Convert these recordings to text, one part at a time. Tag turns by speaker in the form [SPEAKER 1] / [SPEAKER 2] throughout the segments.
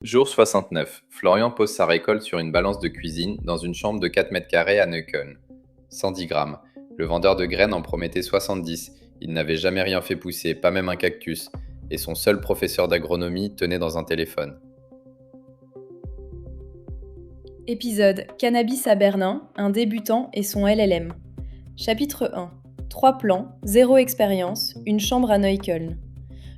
[SPEAKER 1] Jour 69. Florian pose sa récolte sur une balance de cuisine dans une chambre de 4 mètres carrés à Neukölln. 110 grammes. Le vendeur de graines en promettait 70. Il n'avait jamais rien fait pousser, pas même un cactus. Et son seul professeur d'agronomie tenait dans un téléphone.
[SPEAKER 2] Épisode Cannabis à Berlin, un débutant et son LLM. Chapitre 1. 3 plans, 0 expérience, une chambre à Neukölln.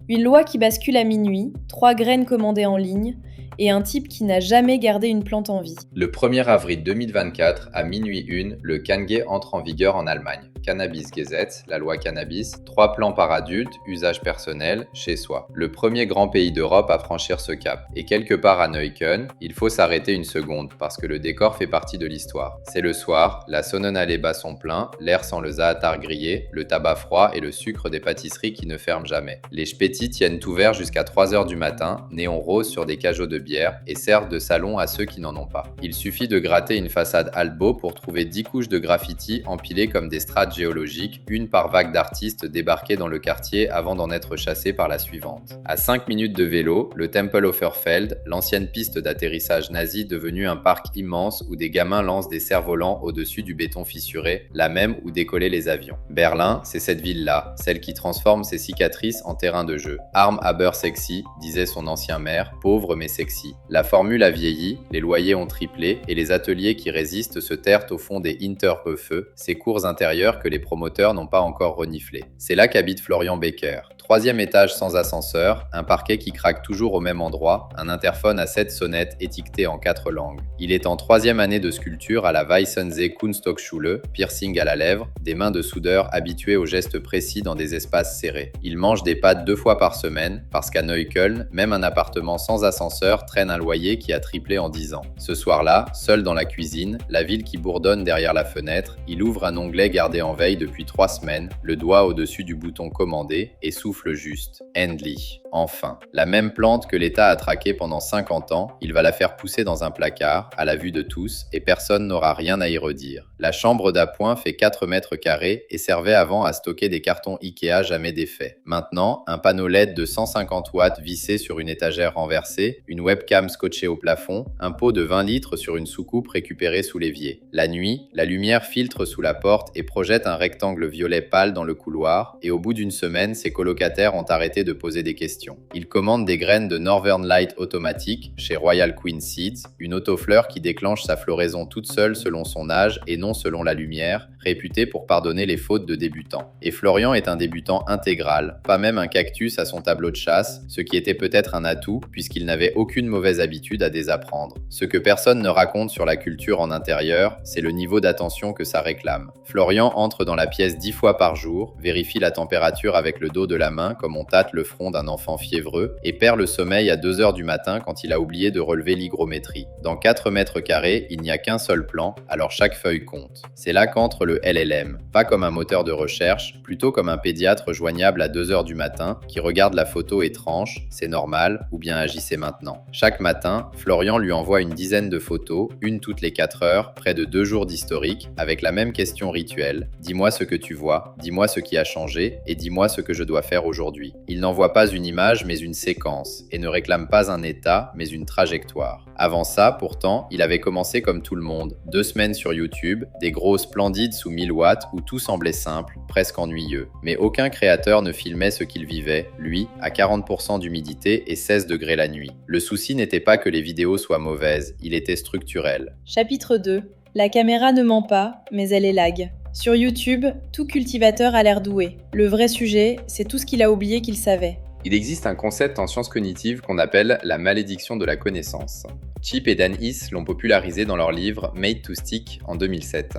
[SPEAKER 2] Une loi qui bascule à minuit, 3 graines commandées en ligne, et un type qui n'a jamais gardé une plante en vie.
[SPEAKER 1] Le 1er avril 2024, à minuit 1, le KenG entre en vigueur en Allemagne. Cannabis-Gesetz, la loi cannabis, 3 plants par adulte, usage personnel, chez soi. Le premier grand pays d'Europe à franchir ce cap. Et quelque part à Neukölln, il faut s'arrêter une seconde, parce que le décor fait partie de l'histoire. C'est le soir, la Sonnenallee bat son plein, l'air sent le zaatar grillé, le tabac froid et le sucre des pâtisseries qui ne ferment jamais. Les Späti tiennent ouvert jusqu'à 3h du matin, néon rose sur des cajots de bière, et servent de salon à ceux qui n'en ont pas. Il suffit de gratter une façade Albo pour trouver 10 couches de graffiti empilées comme des strates géologiques, une par vague d'artistes débarqués dans le quartier avant d'en être chassés par la suivante. À 5 minutes de vélo, le Tempelhoferfeld, l'ancienne piste d'atterrissage nazi devenue un parc immense où des gamins lancent des cerfs-volants au-dessus du béton fissuré, la même où décollaient les avions. Berlin, c'est cette ville-là, celle qui transforme ses cicatrices en terrain de jeu. Arm aber sexy, disait son ancien maire, pauvre mais sexy. La formule a vieilli, les loyers ont triplé et les ateliers qui résistent se terrent au fond des Hinterhöfe, ces cours intérieures que les promoteurs n'ont pas encore reniflées. C'est là qu'habite Florian Becker. 3e étage sans ascenseur, un parquet qui craque toujours au même endroit, un interphone à 7 sonnettes étiquetées en 4 langues. Il est en 3e année de sculpture à la Weissensee Kunsthochschule, piercing à la lèvre, des mains de soudeur habituées aux gestes précis dans des espaces serrés. Il mange des pâtes 2 fois par semaine, parce qu'à Neukölln, même un appartement sans ascenseur traîne un loyer qui a triplé en 10 ans. Ce soir-là, seul dans la cuisine, la ville qui bourdonne derrière la fenêtre, il ouvre un onglet gardé en veille depuis 3 semaines, le doigt au-dessus du bouton commander et souffle juste. Endlich. Enfin. La même plante que l'État a traquée pendant 50 ans, il va la faire pousser dans un placard, à la vue de tous, et personne n'aura rien à y redire. La chambre d'appoint fait 4 mètres carrés et servait avant à stocker des cartons Ikea jamais défaits. Maintenant, un panneau LED de 150 watts vissé sur une étagère renversée, une webcam scotchée au plafond, un pot de 20 litres sur une soucoupe récupérée sous l'évier. La nuit, la lumière filtre sous la porte et projette un rectangle violet pâle dans le couloir, et au bout d'une semaine, ses colocataires ont arrêté de poser des questions. Ils commandent des graines de Northern Light automatique chez Royal Queen Seeds, une autofleur qui déclenche sa floraison toute seule selon son âge et non selon la lumière, réputée pour pardonner les fautes de débutants. Et Florian est un débutant intégral, pas même un cactus à son tableau de chasse, ce qui était peut-être un atout puisqu'il n'avait aucune mauvaise habitude à désapprendre. Ce que personne ne raconte sur la culture en intérieur, c'est le niveau d'attention que ça réclame. Florian entre dans la pièce 10 fois par jour, vérifie la température avec le dos de la main comme on tâte le front d'un enfant fiévreux et perd le sommeil à 2h du matin quand il a oublié de relever l'hygrométrie. Dans 4 mètres carrés, il n'y a qu'un seul plan, alors chaque feuille compte. C'est là qu'entre le LLM, pas comme un moteur de recherche, plutôt comme un pédiatre joignable à 2h du matin qui regarde la photo et tranche, c'est normal, ou bien agissez maintenant. Chaque matin, Florian lui envoie une dizaine de photos, une toutes les 4 heures, près de 2 jours d'historique, avec la même question rituelle. Dis-moi ce que tu vois, dis-moi ce qui a changé, et dis-moi ce que je dois faire aujourd'hui. Il n'envoie pas une image, mais une séquence, et ne réclame pas un état, mais une trajectoire. Avant ça, pourtant, il avait commencé comme tout le monde, 2 semaines sur YouTube, des gros splendides sous 1000 watts où tout semblait simple, presque ennuyeux. Mais aucun créateur ne filmait ce qu'il vivait, lui, à 40% d'humidité et 16 degrés la nuit. Le souci n'était pas que les vidéos soient mauvaises, il était structurel.
[SPEAKER 2] Chapitre 2. La caméra ne ment pas, mais elle est lag. Sur YouTube, tout cultivateur a l'air doué. Le vrai sujet, c'est tout ce qu'il a oublié qu'il savait.
[SPEAKER 1] Il existe un concept en sciences cognitives qu'on appelle la malédiction de la connaissance. Chip et Dan Heath l'ont popularisé dans leur livre Made to Stick en 2007.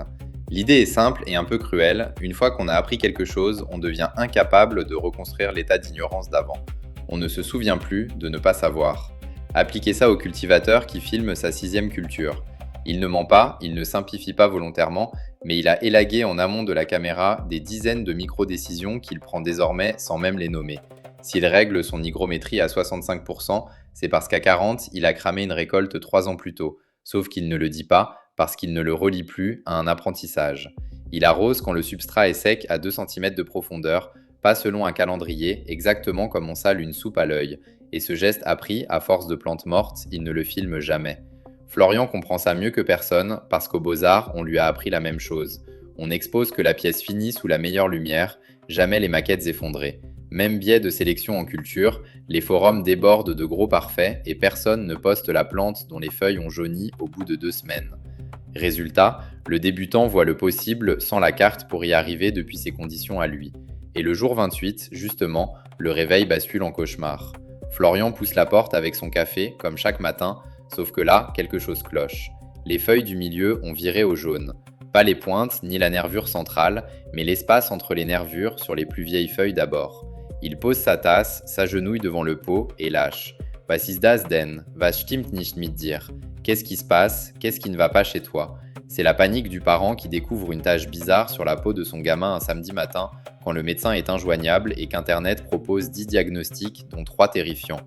[SPEAKER 1] L'idée est simple et un peu cruelle, une fois qu'on a appris quelque chose, on devient incapable de reconstruire l'état d'ignorance d'avant. On ne se souvient plus de ne pas savoir. Appliquez ça au cultivateur qui filme sa 6e culture. Il ne ment pas, il ne simplifie pas volontairement, mais il a élagué en amont de la caméra des dizaines de micro-décisions qu'il prend désormais sans même les nommer. S'il règle son hygrométrie à 65%, c'est parce qu'à 40, il a cramé une récolte 3 ans plus tôt, sauf qu'il ne le dit pas parce qu'il ne le relie plus à un apprentissage. Il arrose quand le substrat est sec à 2 cm de profondeur, pas selon un calendrier, exactement comme on sale une soupe à l'œil, Et ce geste appris, à force de plantes mortes, il ne le filme jamais. Florian comprend ça mieux que personne parce qu'aux Beaux-Arts, on lui a appris la même chose. On n'expose que la pièce finie sous la meilleure lumière, jamais les maquettes effondrées. Même biais de sélection en culture, les forums débordent de gros parfaits et personne ne poste la plante dont les feuilles ont jauni au bout de 2 semaines. Résultat, le débutant voit le possible sans la carte pour y arriver depuis ses conditions à lui. Et le jour 28, justement, le réveil bascule en cauchemar. Florian pousse la porte avec son café, comme chaque matin, sauf que là, quelque chose cloche. Les feuilles du milieu ont viré au jaune. Pas les pointes, ni la nervure centrale, mais l'espace entre les nervures sur les plus vieilles feuilles d'abord. Il pose sa tasse, s'agenouille devant le pot et lâche. Was ist das denn? Was stimmt nicht mit dir? Qu'est-ce qui se passe? Qu'est-ce qui ne va pas chez toi? C'est la panique du parent qui découvre une tache bizarre sur la peau de son gamin un samedi matin quand le médecin est injoignable et qu'Internet propose 10 diagnostics, dont 3 terrifiants.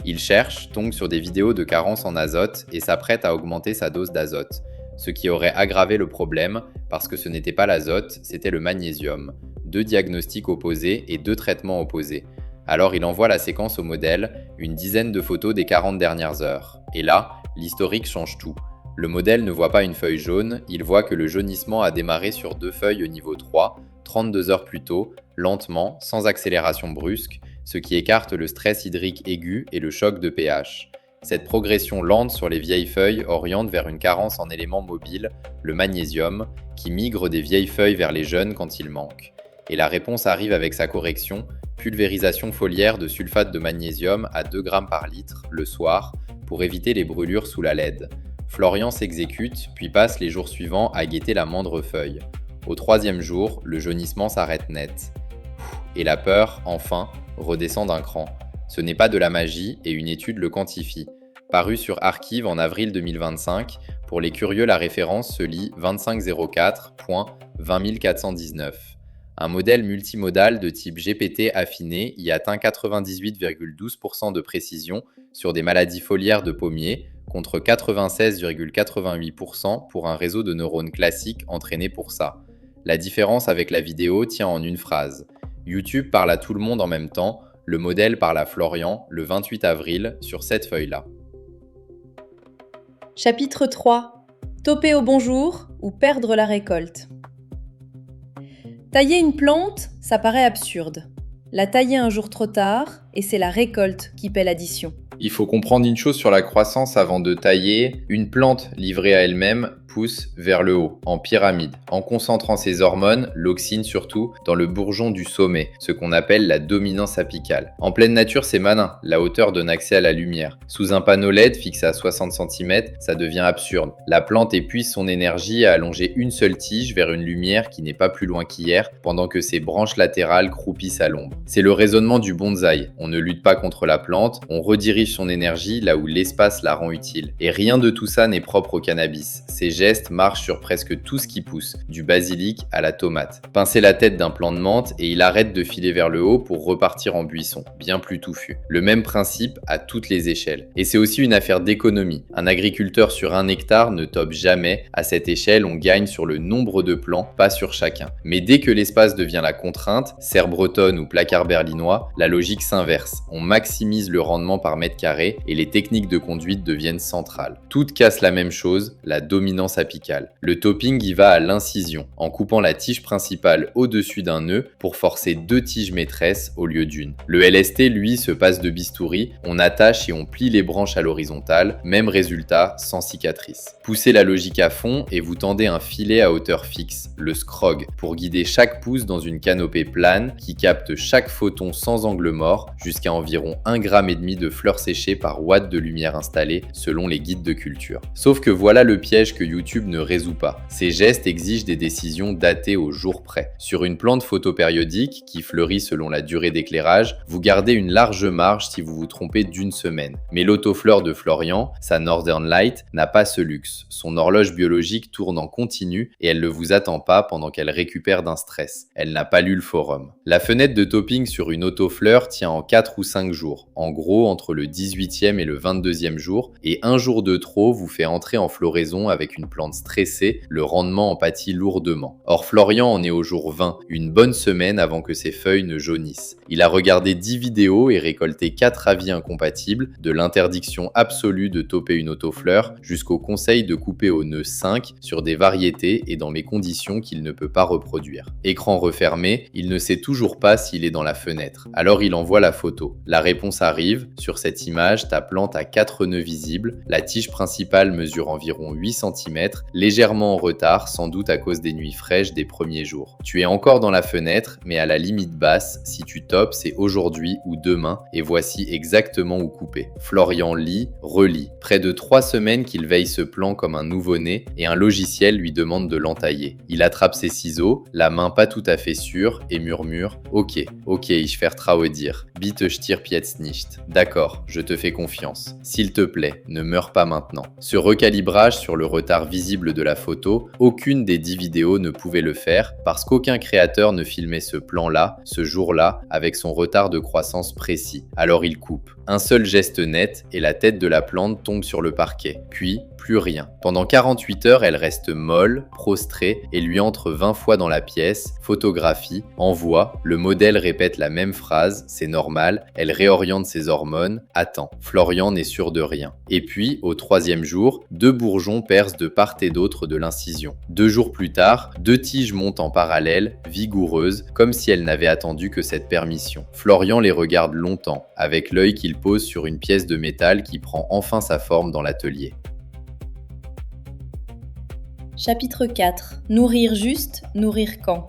[SPEAKER 1] Il cherche, tombe sur des vidéos de carence en azote et s'apprête à augmenter sa dose d'azote. Ce qui aurait aggravé le problème parce que ce n'était pas l'azote, c'était le magnésium. 2 diagnostics opposés et 2 traitements opposés. Alors il envoie la séquence au modèle, une dizaine de photos des 40 dernières heures. Et là, l'historique change tout. Le modèle ne voit pas une feuille jaune, il voit que le jaunissement a démarré sur 2 feuilles au niveau 3, 32 heures plus tôt, lentement, sans accélération brusque, ce qui écarte le stress hydrique aigu et le choc de pH. Cette progression lente sur les vieilles feuilles oriente vers une carence en éléments mobiles, le magnésium, qui migre des vieilles feuilles vers les jeunes quand il manque. Et la réponse arrive avec sa correction, pulvérisation foliaire de sulfate de magnésium à 2 grammes par litre, le soir, pour éviter les brûlures sous la LED. Florian s'exécute, puis passe les jours suivants à guetter la moindre feuille. Au 3e jour, le jaunissement s'arrête net. Et la peur, enfin, redescend d'un cran. Ce n'est pas de la magie et une étude le quantifie. Paru sur Archive en avril 2025, pour les curieux la référence se lit 2504.20419. Un modèle multimodal de type GPT affiné y atteint 98,12% de précision sur des maladies foliaires de pommiers, contre 96,88% pour un réseau de neurones classiques entraîné pour ça. La différence avec la vidéo tient en une phrase. YouTube parle à tout le monde en même temps, le modèle parle à Florian le 28 avril sur cette feuille-là.
[SPEAKER 2] Chapitre 3. Toper au bonjour ou perdre la récolte. Tailler une plante, ça paraît absurde. La tailler un jour trop tard, et c'est la récolte qui paie l'addition.
[SPEAKER 1] Il faut comprendre une chose sur la croissance avant de tailler. Une plante livrée à elle-même pousse vers le haut, en pyramide, en concentrant ses hormones, l'auxine surtout, dans le bourgeon du sommet, ce qu'on appelle la dominance apicale. En pleine nature, c'est malin, la hauteur donne accès à la lumière. Sous un panneau LED fixé à 60 cm, ça devient absurde. La plante épuise son énergie à allonger une seule tige vers une lumière qui n'est pas plus loin qu'hier, pendant que ses branches latérales croupissent à l'ombre. C'est le raisonnement du bonsaï. On ne lutte pas contre la plante, on redirige son énergie là où l'espace la rend utile. Et rien de tout ça n'est propre au cannabis. Ces gestes marchent sur presque tout ce qui pousse, du basilic à la tomate. Pincez la tête d'un plant de menthe et il arrête de filer vers le haut pour repartir en buisson, bien plus touffu. Le même principe à toutes les échelles. Et c'est aussi une affaire d'économie. Un agriculteur sur 1 hectare ne tope jamais. À cette échelle, on gagne sur le nombre de plants, pas sur chacun. Mais dès que l'espace devient la contrainte, serre bretonne ou placard berlinois, la logique s'inverse. On maximise le rendement par mètre carré et les techniques de conduite deviennent centrales. Toutes cassent la même chose, la dominance apicale. Le topping y va à l'incision, en coupant la tige principale au-dessus d'un nœud pour forcer 2 tiges maîtresses au lieu d'une. Le LST, lui, se passe de bistouri, on attache et on plie les branches à l'horizontale, même résultat, sans cicatrice. Poussez la logique à fond et vous tendez un filet à hauteur fixe, le scrog, pour guider chaque pouce dans une canopée plane qui capte chaque photon sans angle mort, jusqu'à environ 1,5 g de fleurs séchées par watt de lumière installée, selon les guides de culture. Sauf que voilà le piège que YouTube ne résout pas. Ces gestes exigent des décisions datées au jour près. Sur une plante photopériodique, qui fleurit selon la durée d'éclairage, vous gardez une large marge si vous vous trompez d'1 semaine. Mais l'autofleur de Florian, sa Northern Light, n'a pas ce luxe. Son horloge biologique tourne en continu et elle ne vous attend pas pendant qu'elle récupère d'un stress. Elle n'a pas lu le forum. La fenêtre de topping sur une autofleur tient en 4 ou 5 jours, en gros entre le 18e et le 22e jour, et un jour de trop vous fait entrer en floraison avec une plante stressée, le rendement en pâtit lourdement. Or Florian en est au jour 20, une bonne semaine avant que ses feuilles ne jaunissent. Il a regardé 10 vidéos et récolté 4 avis incompatibles, de l'interdiction absolue de topper une autofleur jusqu'au conseil de couper au nœud 5 sur des variétés et dans les conditions qu'il ne peut pas reproduire. Écran refermé, il ne sait toujours pas s'il est dans la fenêtre. Alors il envoie la photo. La réponse arrive. Sur cette image, ta plante a 4 nœuds visibles. La tige principale mesure environ 8 cm, légèrement en retard, sans doute à cause des nuits fraîches des premiers jours. Tu es encore dans la fenêtre, mais à la limite basse. Si tu topes, c'est aujourd'hui ou demain, et voici exactement où couper. Florian lit, relit. Près de 3 semaines qu'il veille ce plan comme un nouveau-né, et un logiciel lui demande de l'entailler. Il attrape ses ciseaux, la main pas tout à fait sûre, et murmure « Ok, ich vertraue dir. Bitte stirb jetzt nicht. D'accord, je te fais confiance. S'il te plaît, ne meurs pas maintenant. » Ce recalibrage sur le retard visible de la photo, aucune des 10 vidéos ne pouvait le faire parce qu'aucun créateur ne filmait ce plan-là, ce jour-là, avec son retard de croissance précis. Alors il coupe. Un seul geste net et la tête de la plante tombe sur le parquet. Puis, plus rien. Pendant 48 heures, elle reste molle, prostrée et lui entre 20 fois dans la pièce, photographie, envoie, le modèle répète la même phrase, c'est normal, elle réoriente ses hormones, attend. Florian n'est sûr de rien. Et puis, au 3e jour, 2 bourgeons percent de part et d'autre de l'incision. 2 jours plus tard, 2 tiges montent en parallèle, vigoureuses, comme si elles n'avaient attendu que cette permission. Florian les regarde longtemps, avec l'œil qu'il pose sur une pièce de métal qui prend enfin sa forme dans l'atelier.
[SPEAKER 2] Chapitre 4. Nourrir juste, nourrir quand?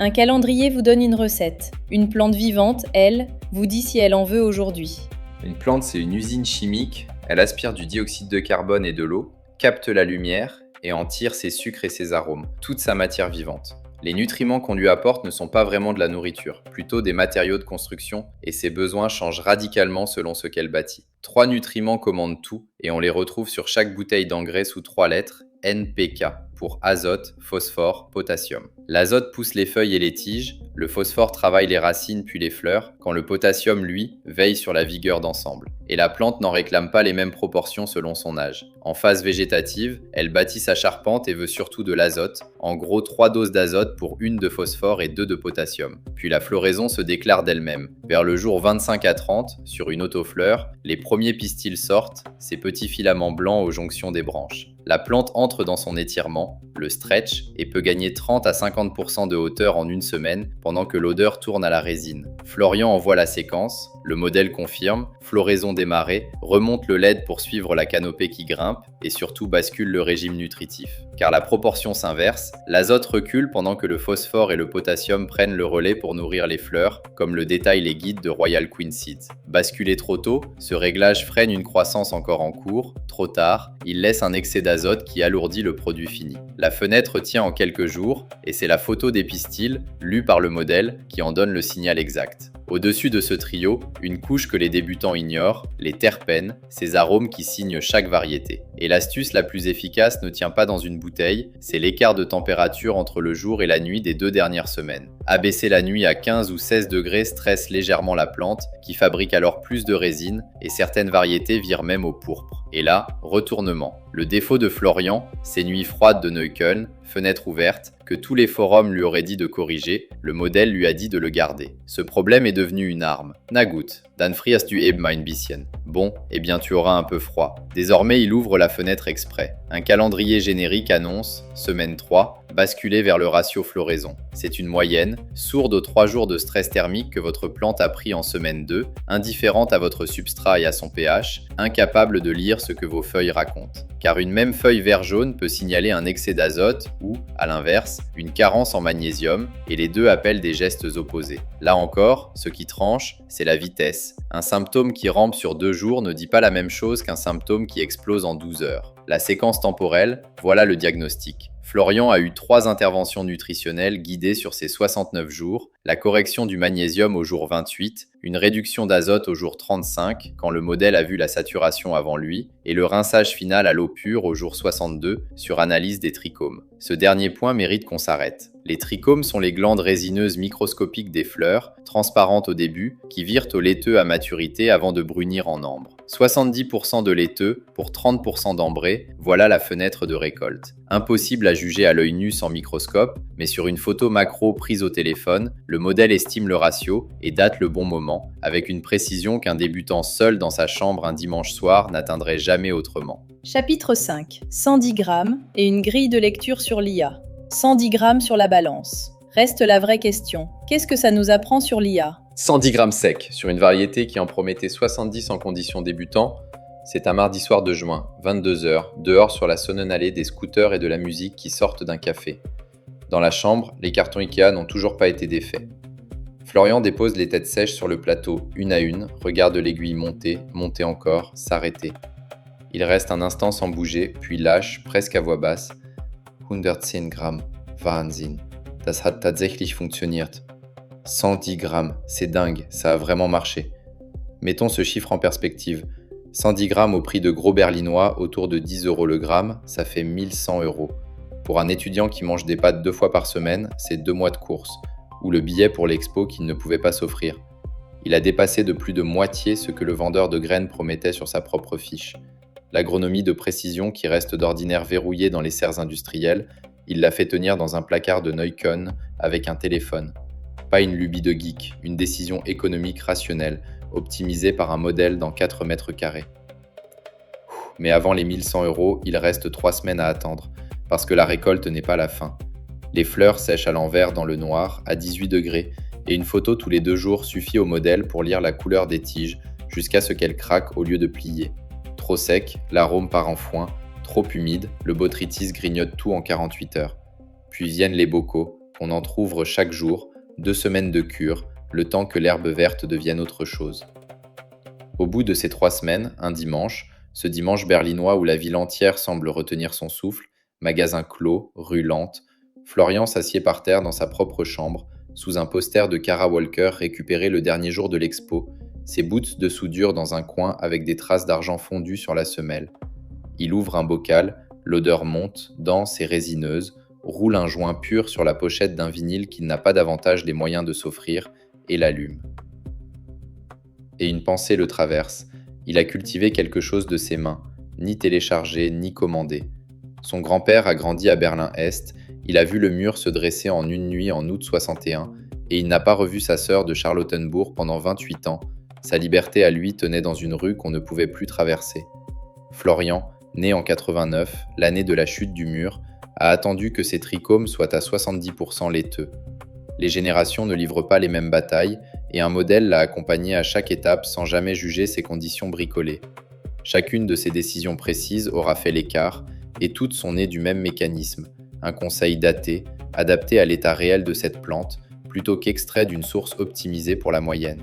[SPEAKER 2] Un calendrier vous donne une recette. Une plante vivante, elle, vous dit si elle en veut aujourd'hui.
[SPEAKER 1] Une plante, c'est une usine chimique. Elle aspire du dioxyde de carbone et de l'eau, capte la lumière et en tire ses sucres et ses arômes, toute sa matière vivante. Les nutriments qu'on lui apporte ne sont pas vraiment de la nourriture, plutôt des matériaux de construction, et ses besoins changent radicalement selon ce qu'elle bâtit. 3 nutriments commandent tout, et on les retrouve sur chaque bouteille d'engrais sous 3 lettres, NPK, pour azote, phosphore, potassium. L'azote pousse les feuilles et les tiges, le phosphore travaille les racines puis les fleurs, quand le potassium, lui, veille sur la vigueur d'ensemble. Et la plante n'en réclame pas les mêmes proportions selon son âge. En phase végétative, elle bâtit sa charpente et veut surtout de l'azote, en gros 3 doses d'azote pour 1 de phosphore et 2 de potassium. Puis la floraison se déclare d'elle-même. Vers le jour 25 à 30, sur une autofleur, les premiers pistils sortent, ces petits filaments blancs aux jonctions des branches. La plante entre dans son étirement, le stretch, et peut gagner 30 à 50% de hauteur en une semaine, pendant que l'odeur tourne à la résine. Florian envoie la séquence, le modèle confirme, floraison démarrée, remonte le LED pour suivre la canopée qui grimpe, et surtout bascule le régime nutritif. Car la proportion s'inverse, l'azote recule pendant que le phosphore et le potassium prennent le relais pour nourrir les fleurs, comme le détaillent les guides de Royal Queen Seeds. Basculé trop tôt, ce réglage freine une croissance encore en cours, trop tard, il laisse un excès d'azote qui alourdit le produit fini. La fenêtre tient en quelques jours, et c'est la photo des pistils, lue par le modèle, qui en donne le signal exact. Au-dessus de ce trio, une couche que les débutants ignorent, les terpènes, ces arômes qui signent chaque variété. Et l'astuce la plus efficace ne tient pas dans une bouteille, c'est l'écart de température entre le jour et la nuit des 2 dernières semaines. Abaisser la nuit à 15 ou 16 degrés stresse légèrement la plante, qui fabrique alors plus de résine, et certaines variétés virent même au pourpre. Et là, retournement. Le défaut de Florian, ces nuits froides de Neukölln, fenêtre ouverte, que tous les forums lui auraient dit de corriger, le modèle lui a dit de le garder. Ce problème est devenu une arme. Na gut, dann frierst du eben ein bisschen. Bon, eh bien tu auras un peu froid. Désormais, il ouvre la fenêtre exprès. Un calendrier générique annonce, semaine 3, basculer vers le ratio floraison. C'est une moyenne, sourde aux 3 jours de stress thermique que votre plante a pris en semaine 2, indifférente à votre substrat et à son pH, incapable de lire ce que vos feuilles racontent. Car une même feuille vert-jaune peut signaler un excès d'azote ou, à l'inverse, une carence en magnésium, et les deux appellent des gestes opposés. Là encore, ce qui tranche, c'est la vitesse. Un symptôme qui rampe sur 2 jours ne dit pas la même chose qu'un symptôme qui explose en 12 heures. La séquence temporelle, voilà le diagnostic. Florian a eu 3 interventions nutritionnelles guidées sur ses 69 jours. la correction du magnésium au jour 28, une réduction d'azote au jour 35 quand le modèle a vu la saturation avant lui, et le rinçage final à l'eau pure au jour 62 sur analyse des trichomes. Ce dernier point mérite qu'on s'arrête. Les trichomes sont les glandes résineuses microscopiques des fleurs, transparentes au début, qui virent au laiteux à maturité avant de brunir en ambre. 70% de laiteux pour 30% d'ambré, voilà la fenêtre de récolte. Impossible à juger à l'œil nu sans microscope, mais sur une photo macro prise au téléphone, le modèle estime le ratio et date le bon moment, avec une précision qu'un débutant seul dans sa chambre un dimanche soir n'atteindrait jamais autrement.
[SPEAKER 2] Chapitre 5. 110 grammes et une grille de lecture sur l'IA. 110 grammes sur la balance. Reste la vraie question. Qu'est-ce que ça nous apprend sur l'IA ?
[SPEAKER 1] 110 grammes secs sur une variété qui en promettait 70 en conditions débutant. C'est un mardi soir de juin, 22h, dehors sur la Sonnenallee des scooters et de la musique qui sortent d'un café. Dans la chambre, les cartons Ikea n'ont toujours pas été défaits. Florian dépose les têtes sèches sur le plateau, une à une, regarde l'aiguille monter, monter encore, s'arrêter. Il reste un instant sans bouger, puis lâche, presque à voix basse. 110 Gramm, Wahnsinn. Das hat tatsächlich funktioniert. 110 grammes, c'est dingue, ça a vraiment marché. Mettons ce chiffre en perspective. 110 grammes au prix de gros berlinois, autour de 10 € le gramme, ça fait 1100 €. Pour un étudiant qui mange des pâtes 2 fois par semaine, c'est 2 mois de course, ou le billet pour l'expo qu'il ne pouvait pas s'offrir. Il a dépassé de plus de moitié ce que le vendeur de graines promettait sur sa propre fiche. L'agronomie de précision qui reste d'ordinaire verrouillée dans les serres industrielles, il l'a fait tenir dans un placard de Neukölln avec un téléphone. Pas une lubie de geek, une décision économique rationnelle, optimisée par un modèle dans 4 mètres carrés. Mais avant les 1100 €, il reste 3 semaines à attendre, parce que la récolte n'est pas la fin. Les fleurs sèchent à l'envers dans le noir, à 18 degrés, et une photo tous les 2 jours suffit au modèle pour lire la couleur des tiges, jusqu'à ce qu'elles craquent au lieu de plier. Trop sec, l'arôme part en foin, trop humide, le botrytis grignote tout en 48 heures. Puis viennent les bocaux, on entr'ouvre chaque jour, 2 semaines de cure, le temps que l'herbe verte devienne autre chose. Au bout de ces 3 semaines, un dimanche, ce dimanche berlinois où la ville entière semble retenir son souffle, magasin clos, rue lente, Florian s'assied par terre dans sa propre chambre, sous un poster de Kara Walker récupéré le dernier jour de l'expo, ses boots de soudure dans un coin avec des traces d'argent fondu sur la semelle. Il ouvre un bocal, l'odeur monte, dense et résineuse, roule un joint pur sur la pochette d'un vinyle qu'il n'a pas davantage les moyens de s'offrir et l'allume. Et une pensée le traverse. Il a cultivé quelque chose de ses mains, ni téléchargé, ni commandé. Son grand-père a grandi à Berlin-Est, il a vu le mur se dresser en une nuit en août 61, et il n'a pas revu sa sœur de Charlottenbourg pendant 28 ans. Sa liberté à lui tenait dans une rue qu'on ne pouvait plus traverser. Florian, né en 89, l'année de la chute du mur, a attendu que ses trichomes soient à 70% laiteux. Les générations ne livrent pas les mêmes batailles, et un modèle l'a accompagné à chaque étape sans jamais juger ses conditions bricolées. Chacune de ces décisions précises aura fait l'écart, et toutes sont nées du même mécanisme, un conseil daté, adapté à l'état réel de cette plante, plutôt qu'extrait d'une source optimisée pour la moyenne.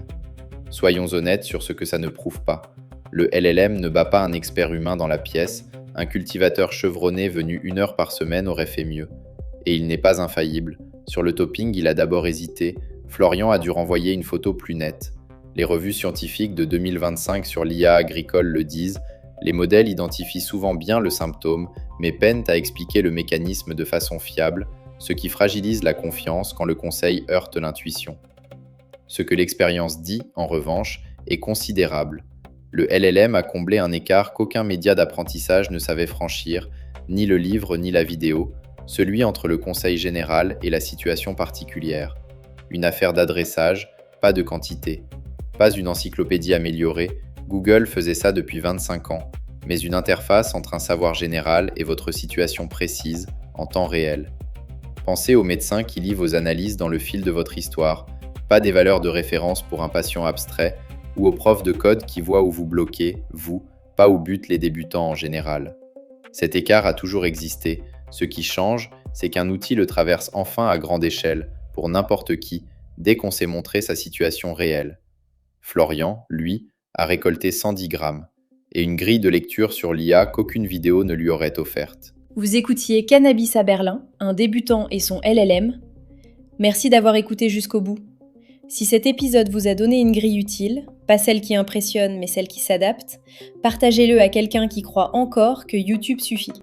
[SPEAKER 1] Soyons honnêtes sur ce que ça ne prouve pas. Le LLM ne bat pas un expert humain dans la pièce, un cultivateur chevronné venu 1 heure par semaine aurait fait mieux. Et il n'est pas infaillible. Sur le topping, il a d'abord hésité. Florian a dû renvoyer une photo plus nette. Les revues scientifiques de 2025 sur l'IA agricole le disent, les modèles identifient souvent bien le symptôme, mais peinent à expliquer le mécanisme de façon fiable, ce qui fragilise la confiance quand le conseil heurte l'intuition. Ce que l'expérience dit, en revanche, est considérable. Le LLM a comblé un écart qu'aucun média d'apprentissage ne savait franchir, ni le livre ni la vidéo, celui entre le conseil général et la situation particulière. Une affaire d'adressage, pas de quantité. Pas une encyclopédie améliorée, Google faisait ça depuis 25 ans, mais une interface entre un savoir général et votre situation précise, en temps réel. Pensez aux médecins qui lisent vos analyses dans le fil de votre histoire, pas des valeurs de référence pour un patient abstrait, ou aux profs de code qui voient où vous bloquez, vous, pas où butent les débutants en général. Cet écart a toujours existé. Ce qui change, c'est qu'un outil le traverse enfin à grande échelle, pour n'importe qui, dès qu'on s'est montré sa situation réelle. Florian, lui, a récolté 110 grammes, et une grille de lecture sur l'IA qu'aucune vidéo ne lui aurait offerte.
[SPEAKER 2] Vous écoutiez Cannabis à Berlin, un débutant et son LLM. Merci d'avoir écouté jusqu'au bout. Si cet épisode vous a donné une grille utile, pas celle qui impressionne mais celle qui s'adapte, partagez-le à quelqu'un qui croit encore que YouTube suffit.